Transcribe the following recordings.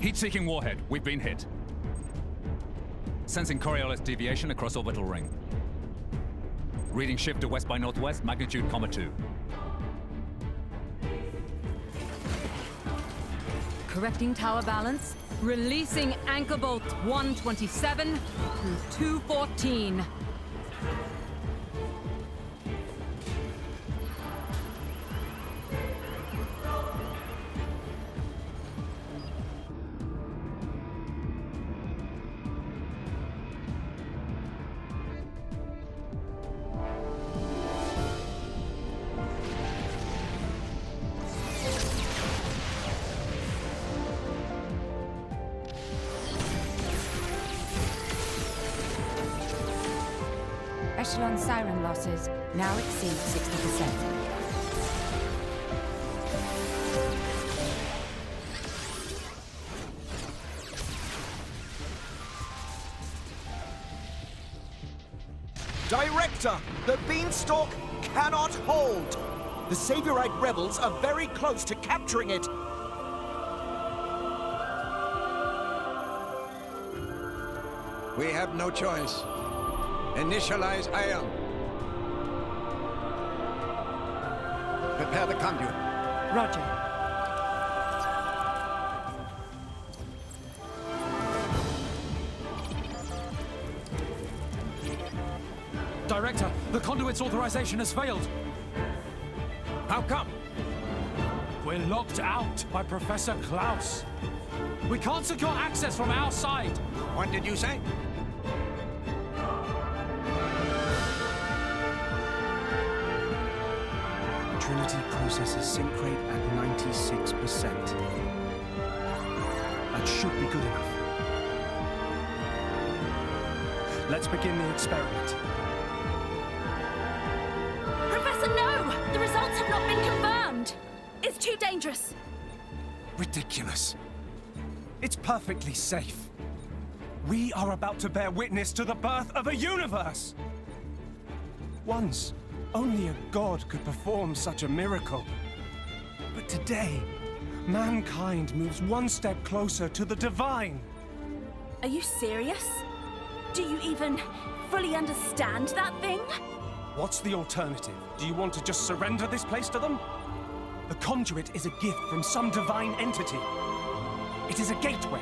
Heat-seeking warhead. We've been hit. Sensing Coriolis deviation across orbital ring. Reading shift to west by northwest, magnitude, 2. Correcting tower balance. Releasing anchor bolt 127 through 214. Echelon siren losses now exceed 60%. Director, the Beanstalk cannot hold. The Saviorite rebels are very close to capturing it. We have no choice. Initialize ion. Prepare the conduit. Roger. Director, the conduit's authorization has failed. How come? We're locked out by Professor Klaus. We can't secure access from our side. What did you say? Trinity processes sync rate at 96%. That should be good enough. Let's begin the experiment. Professor, no! The results have not been confirmed! It's too dangerous! Ridiculous. It's perfectly safe. We are about to bear witness to the birth of a universe! Once, only a god could perform such a miracle. But today, mankind moves one step closer to the divine. Are you serious? Do you even fully understand that thing? What's the alternative? Do you want to just surrender this place to them? The conduit is a gift from some divine entity. It is a gateway.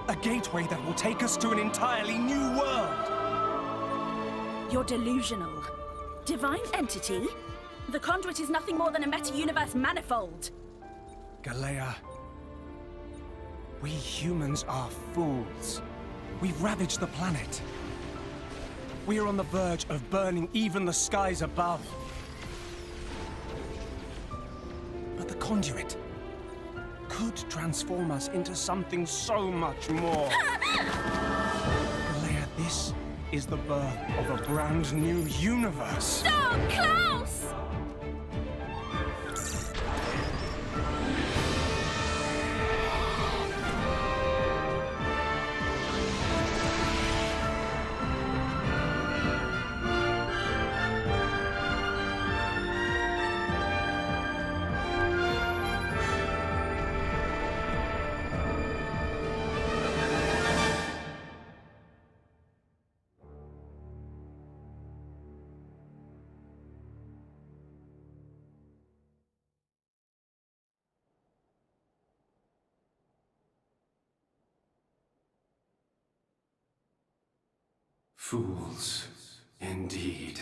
A gateway that will take us to an entirely new world. You're delusional. Divine entity? The conduit is nothing more than a meta-universe manifold. Galea, we humans are fools. We've ravaged the planet. We are on the verge of burning even the skies above. But the conduit could transform us into something so much more. Galea, this is the birth of a brand new universe. Stop, Klaus! Fools, indeed.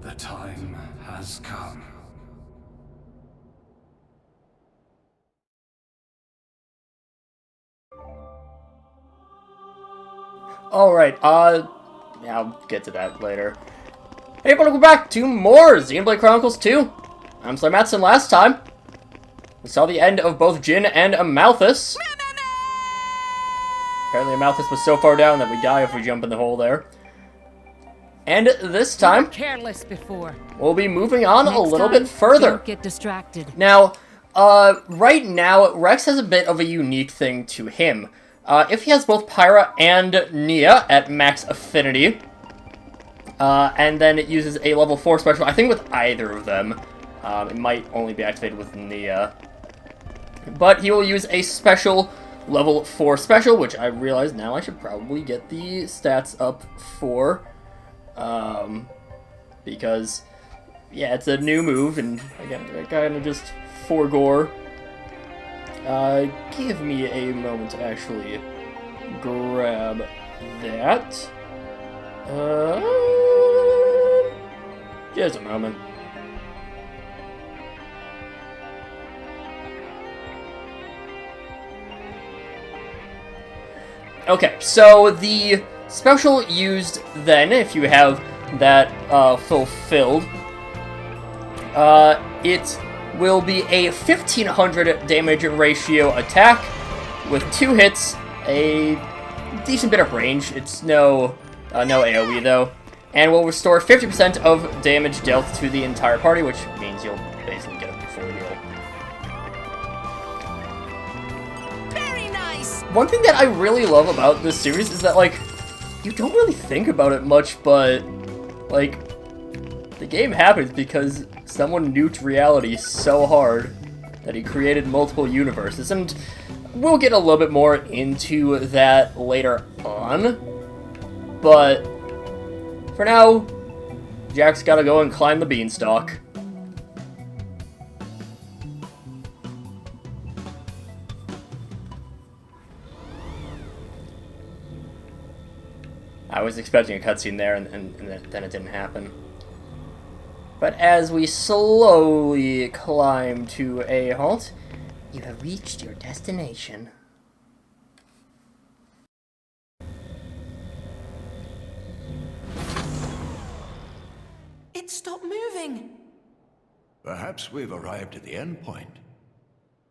The time has come. Alright, yeah, I'll get to that later. Hey, welcome back to more Xenoblade Chronicles 2. I'm SlayerMathis, and last time, we saw the end of both Jin and Amalthus. Apparently Amalthus was so far down that we die if we jump in the hole there. And this time, Careless before. we'll be moving on Next a little time, bit further. Don't get distracted. Now, right now, Rex has a bit of a unique thing to him. If he has both Pyra and Nia at max affinity, and then it uses a level 4 special, I think with either of them, It might only be activated with Nia. But he will use a special level 4 special, which I realize now I should probably get the stats up for. Because, yeah, it's a new move, and again, I kind of just forgore. Give me a moment to actually grab that. Just a moment. Okay, so the special used then, if you have that fulfilled, it will be a 1500 damage ratio attack with 2 hits, a decent bit of range. It's no AoE though, and will restore 50% of damage dealt to the entire party, which means you'll basically get a full heal. Very nice! One thing that I really love about this series is that, like, you don't really think about it much, but, like, the game happens because someone nuked reality so hard that he created multiple universes, and we'll get a little bit more into that later on, but for now, Jack's gotta go and climb the beanstalk. I was expecting a cutscene there, and then it didn't happen. But as we slowly climb to a halt, you have reached your destination. It stopped moving. Perhaps we've arrived at the end point.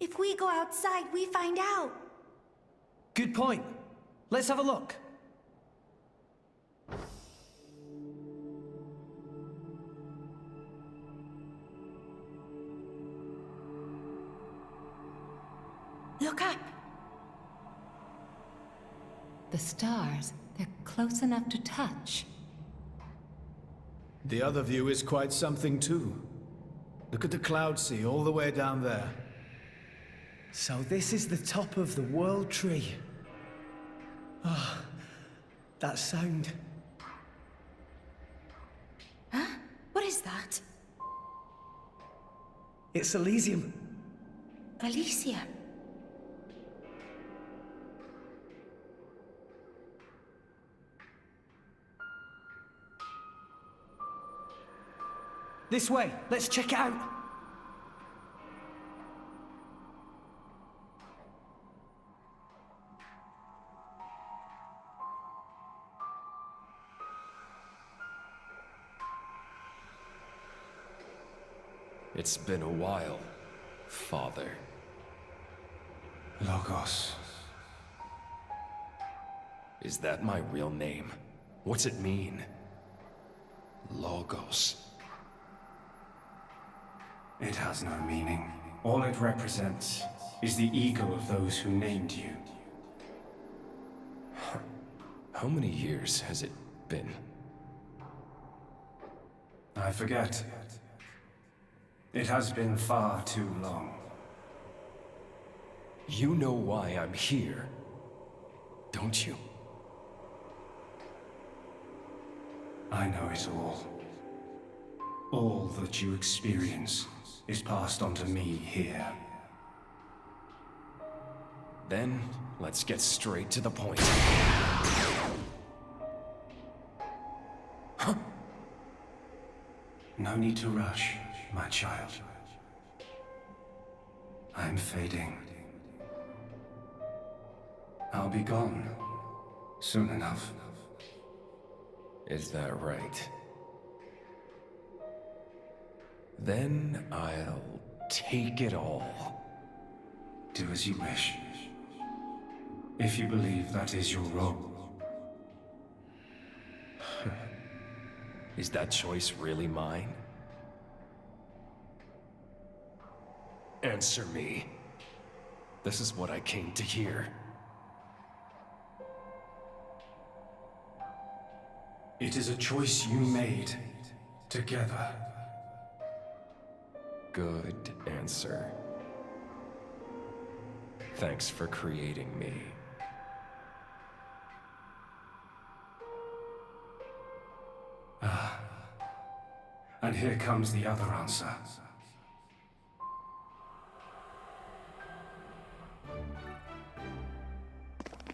If we go outside, we find out. Good point. Let's have a look. Look up. The stars, they're close enough to touch. The other view is quite something too. Look at the cloud sea all the way down there. So this is the top of the World Tree. Ah, that sound. Huh? What is that? It's Elysium. Elysium. This way. Let's check it out. It's been a while, Father. Logos. Is that my real name? What's it mean? Logos. It has no meaning. All it represents is the ego of those who named you. How many years has it been? I forget. It has been far too long. You know why I'm here, don't you? I know it all. All that you experience is passed on to me here. Then, let's get straight to the point. Huh? No need to rush, my child. I'm fading. I'll be gone soon enough. Is that right? Then I'll take it all. Do as you wish. If you believe that is your role. Is that choice really mine? Answer me. This is what I came to hear. It is a choice you made together. good answer. Thanks for creating me. And here comes the other answer.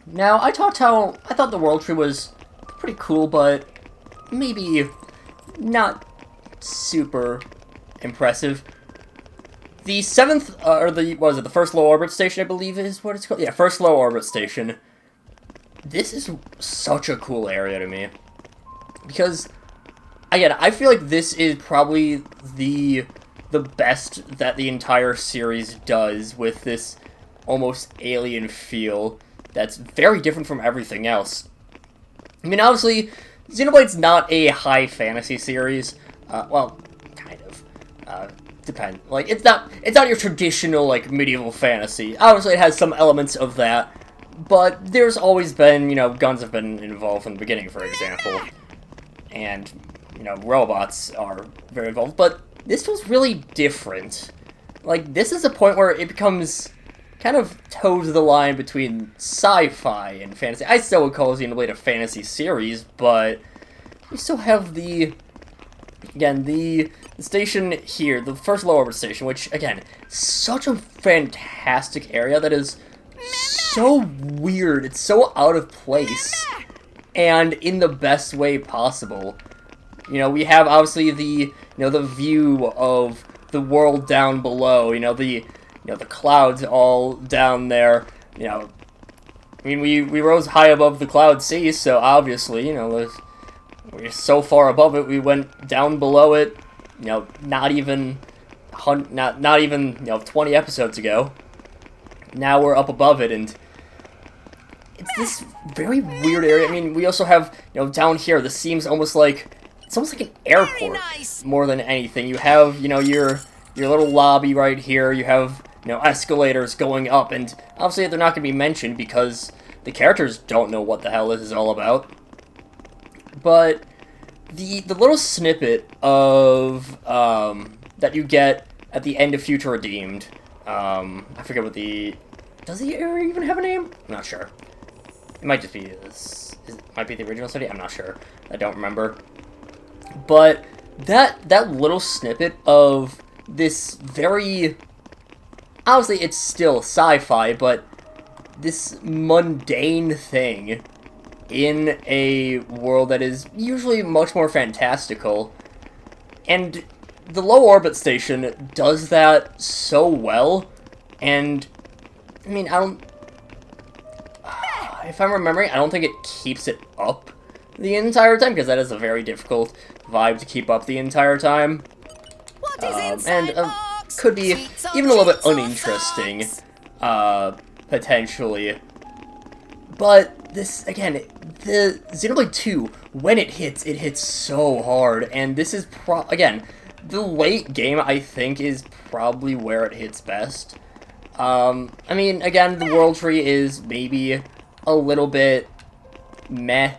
Now, I thought the world tree was pretty cool, but maybe not super impressive. The seventh, the first low orbit station, I believe is what it's called? Yeah, first low orbit station. This is such a cool area to me. Because, again, I feel like this is probably the best that the entire series does with this almost alien feel that's very different from everything else. I mean, obviously, Xenoblade's not a high fantasy series. Well, kind of. Depend. Like, it's not your traditional, like, medieval fantasy. Obviously, it has some elements of that, but there's always been, you know, guns have been involved from the beginning, for example. And, you know, robots are very involved, but this was really different. Like, this is a point where it becomes kind of toes the line between sci-fi and fantasy. I still would call Xenoblade a fantasy series, but we still have the station here, the first low orbit station, which, again, such a fantastic area that is so weird. It's so out of place, and in the best way possible. You know, we have, obviously, the view of the world down below, the clouds all down there, I mean, we rose high above the cloud sea, so obviously, we're so far above it, we went down below it, not even 20 episodes ago. Now we're up above it, and it's this very weird area. I mean, we also have, down here, this seems almost like, it's almost like an airport, more than anything. You have, your little lobby right here, you have, escalators going up, and obviously they're not going to be mentioned because the characters don't know what the hell this is all about. But the little snippet of, that you get at the end of Future Redeemed, I forget what does he ever even have a name? I'm not sure. It might just be it might be the original study, I'm not sure. I don't remember. But that little snippet of this very, obviously it's still sci-fi, but this mundane thing in a world that is usually much more fantastical. And the low orbit station does that so well, and I mean, if I'm remembering, I don't think it keeps it up the entire time, because that is a very difficult vibe to keep up the entire time. And could be even a little bit uninteresting, potentially. But this, again, the Xenoblade 2, when it hits so hard, and this is, again, the late game, I think, is probably where it hits best. I mean, again, the world tree is maybe a little bit meh.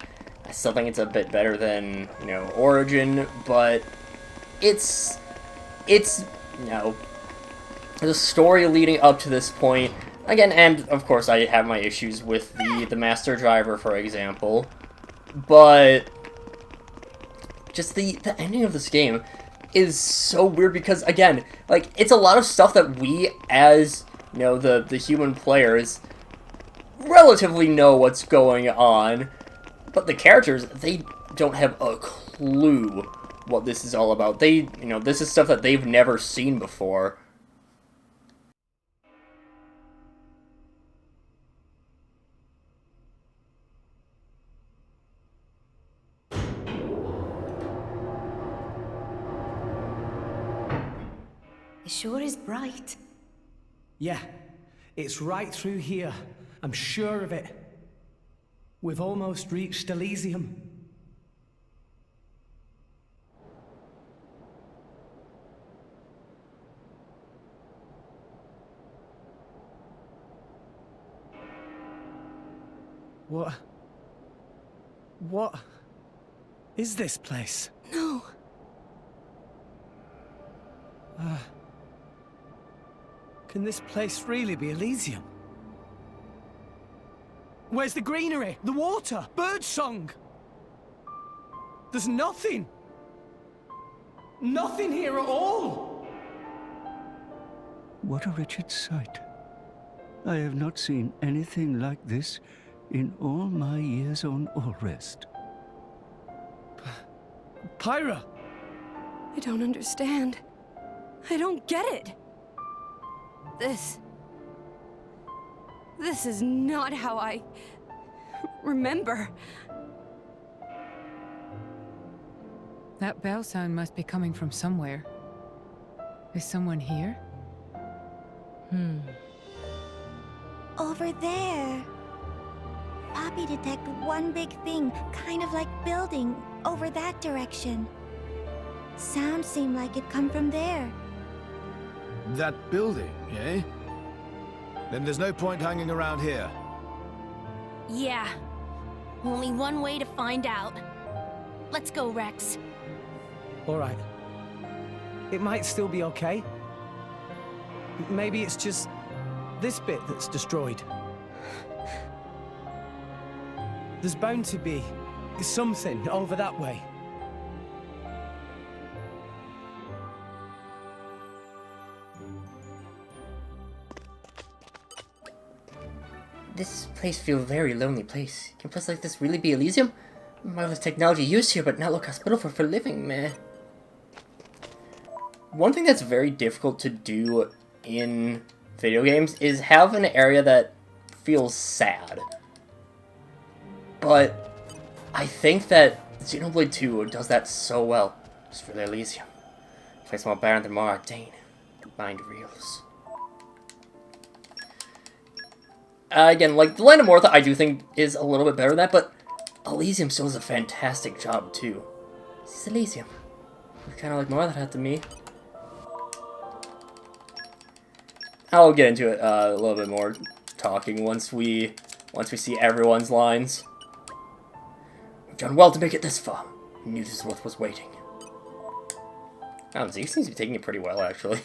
I still think it's a bit better than, Origin, but it's the story leading up to this point, again, and of course I have my issues with the Master Driver, for example, but just the ending of this game is so weird because, again, like, it's a lot of stuff that we, as, the human players, relatively know what's going on, but the characters, they don't have a clue what this is all about. They, this is stuff that they've never seen before. It sure is bright. Yeah, it's right through here. I'm sure of it. We've almost reached Elysium. What is this place? No. Can this place really be Elysium? Where's the greenery? The water? Birdsong? There's nothing! Nothing here at all! What a wretched sight. I have not seen anything like this in all my years on Allrest. Pyra! I don't understand. I don't get it. This is not how I remember. That bell sound must be coming from somewhere. Is someone here? Over there. Poppy detected one big thing, kind of like building, over that direction. Sound seemed like it come from there. That building, eh? Then there's no point hanging around here. Yeah. Only one way to find out. Let's go, Rex. Alright. It might still be okay. Maybe it's just this bit that's destroyed. There's bound to be something over that way. This place feels a very lonely place. Can a place like this really be Elysium? Marvelous technology used here, but not look hospitable for living, meh. One thing that's very difficult to do in video games is have an area that feels sad. But I think that Xenoblade 2 does that so well. Just for the Elysium. A place more barren than more arcane. Mind reels. Again, like, the Land of Mortha I do think is a little bit better than that, but Elysium still does a fantastic job, too. This is Elysium. It's kind of like Mortha to me. I'll get into it a little bit more talking once we see everyone's lines. We've done well to make it this far. I knew this was what was waiting. Zeke seems to be taking it pretty well, actually.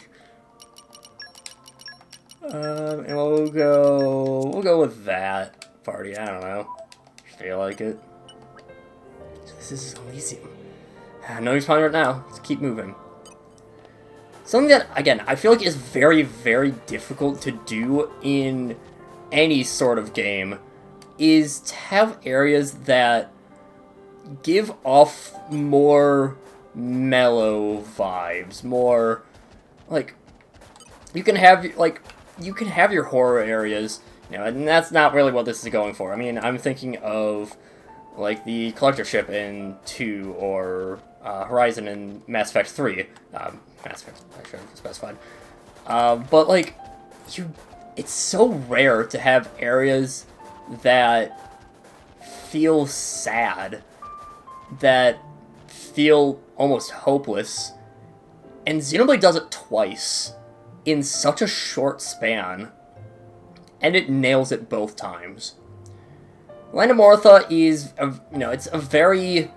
And we'll go with that party. I don't know. I feel like it. So this is Elysium. No respawn right now. Let's keep moving. Something that, again, I feel like is very, very difficult to do in any sort of game is to have areas that give off more mellow vibes, more, like, you can have your horror areas, you know, and that's not really what this is going for. I mean, I'm thinking of, like, the collector ship in 2, or Horizon in Mass Effect 3. Mass Effect, I should have specified. But, like, it's so rare to have areas that feel sad, that feel almost hopeless, and Xenoblade does it twice in such a short span, and it nails it both times. Land of Mortha is, it's a very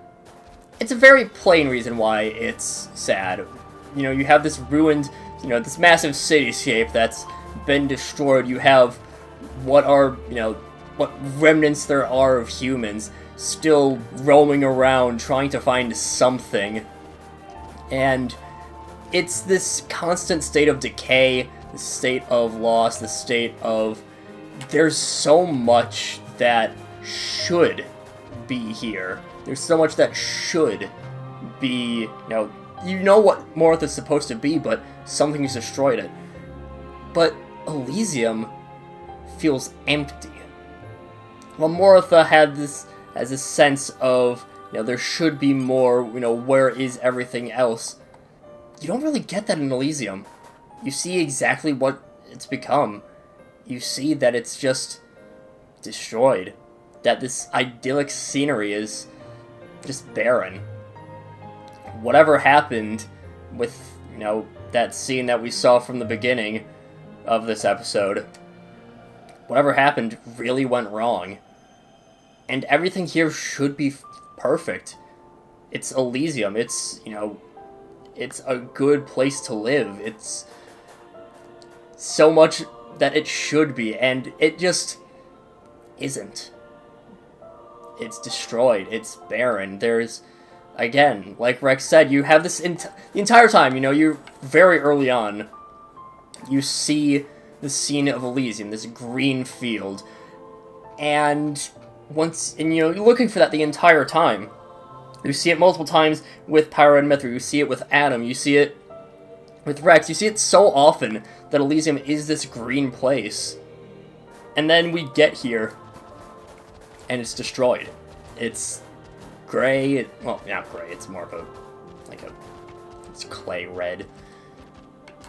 plain reason why it's sad. You know, you have this ruined, this massive cityscape that's been destroyed. You have what remnants there are of humans still roaming around trying to find something. And it's this constant state of decay, this state of loss, this state of there's so much that should be here. There's so much that should be, you know what Mortha is supposed to be, but something's destroyed it. But Elysium feels empty. Well, Mortha has this sense of, there should be more, where is everything else? You don't really get that in Elysium. You see exactly what it's become. You see that it's just destroyed. That this idyllic scenery is just barren. Whatever happened with, that scene that we saw from the beginning of this episode, whatever happened really went wrong. And everything here should be perfect. It's Elysium. It's, it's a good place to live. It's so much that it should be, and it just isn't. It's destroyed. It's barren. There's, again, like Rex said, you have this the entire time, you know, you're very early on, you see the scene of Elysium, this green field, and you know, you're looking for that the entire time. You see it multiple times with Pyro and Mithra, you see it with Adam, you see it with Rex, you see it so often that Elysium is this green place. And then we get here, and it's destroyed. It's gray, well, not gray, it's more of it's clay red.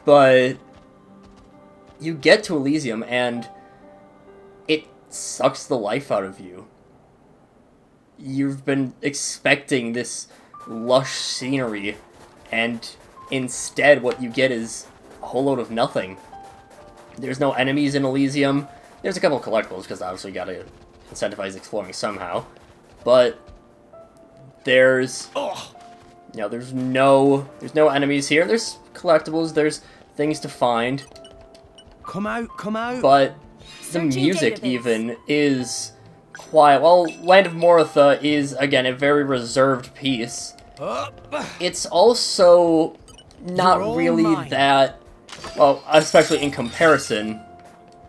But you get to Elysium, and it sucks the life out of you. You've been expecting this lush scenery, and instead what you get is a whole load of nothing. There's no enemies in Elysium. There's a couple of collectibles, because obviously you gotta incentivize exploring somehow. But there's you know, there's no enemies here. There's collectibles, there's things to find. Come out. But the music even is quiet. Well, Land of Moritha is, again, a very reserved piece. It's also not really that, well, especially in comparison,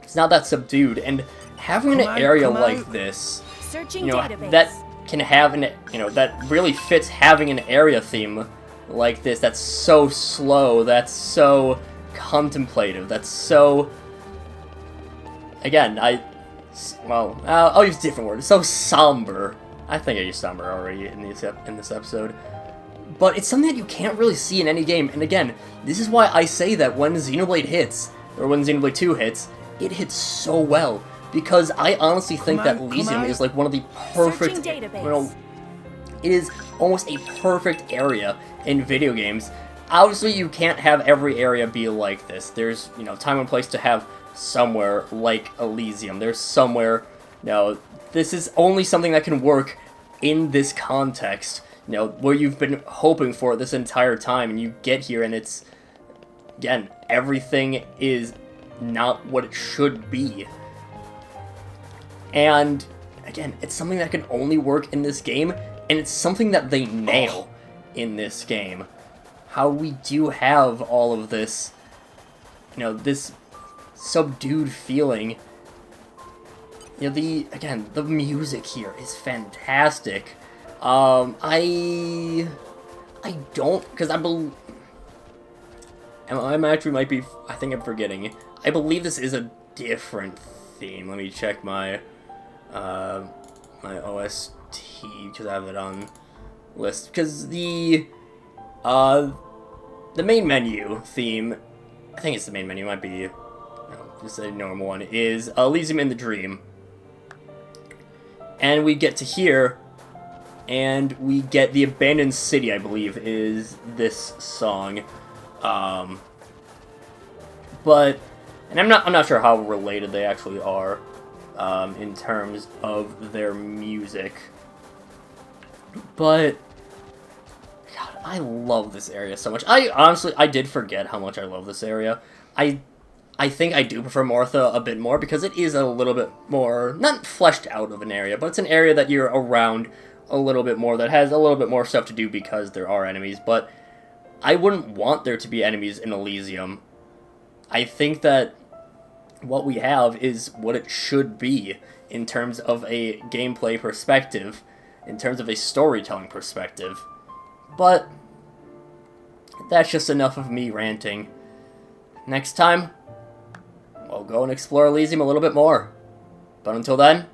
it's not that subdued. And having an area like this, you know, that can have an, you know, that really fits having an area theme like this, that's so slow, that's so contemplative, that's so, again, I'll use different words, so somber. I think I used somber already in this episode. But it's something that you can't really see in any game, and again, this is why I say that when Xenoblade hits, or when Xenoblade 2 hits, it hits so well. Because I honestly think that Elysium is like one of the perfect, you know, it is almost a perfect area in video games. Obviously, you can't have every area be like this. There's, you know, time and place to have somewhere like Elysium. There's somewhere, you know, this is only something that can work in this context, you know, where you've been hoping for it this entire time, and you get here and it's, again, everything is not what it should be. And, again, it's something that can only work in this game, and it's something that they nail in this game. How we do have all of this, you know, this subdued feeling. You know, the music here is fantastic. I don't, because I actually might be, I think I'm forgetting. I believe this is a different theme. Let me check my my OST, because I have it on list. Because the main menu theme, I think it's the main menu, might be, no, just a normal one, is Elysium in the Dream. And we get to here, and we get the Abandoned City, I believe, is this song. But, and I'm not sure how related they actually are, in terms of their music. But, God, I love this area so much. I did forget how much I love this area. I think I do prefer Moritha a bit more, because it is a little bit more, not fleshed out of an area, but it's an area that you're around a little bit more, that has a little bit more stuff to do because there are enemies, but I wouldn't want there to be enemies in Elysium. I think that what we have is what it should be in terms of a gameplay perspective, in terms of a storytelling perspective. But that's just enough of me ranting. Next time, we'll go and explore Elysium a little bit more. But until then,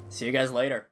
see you guys later.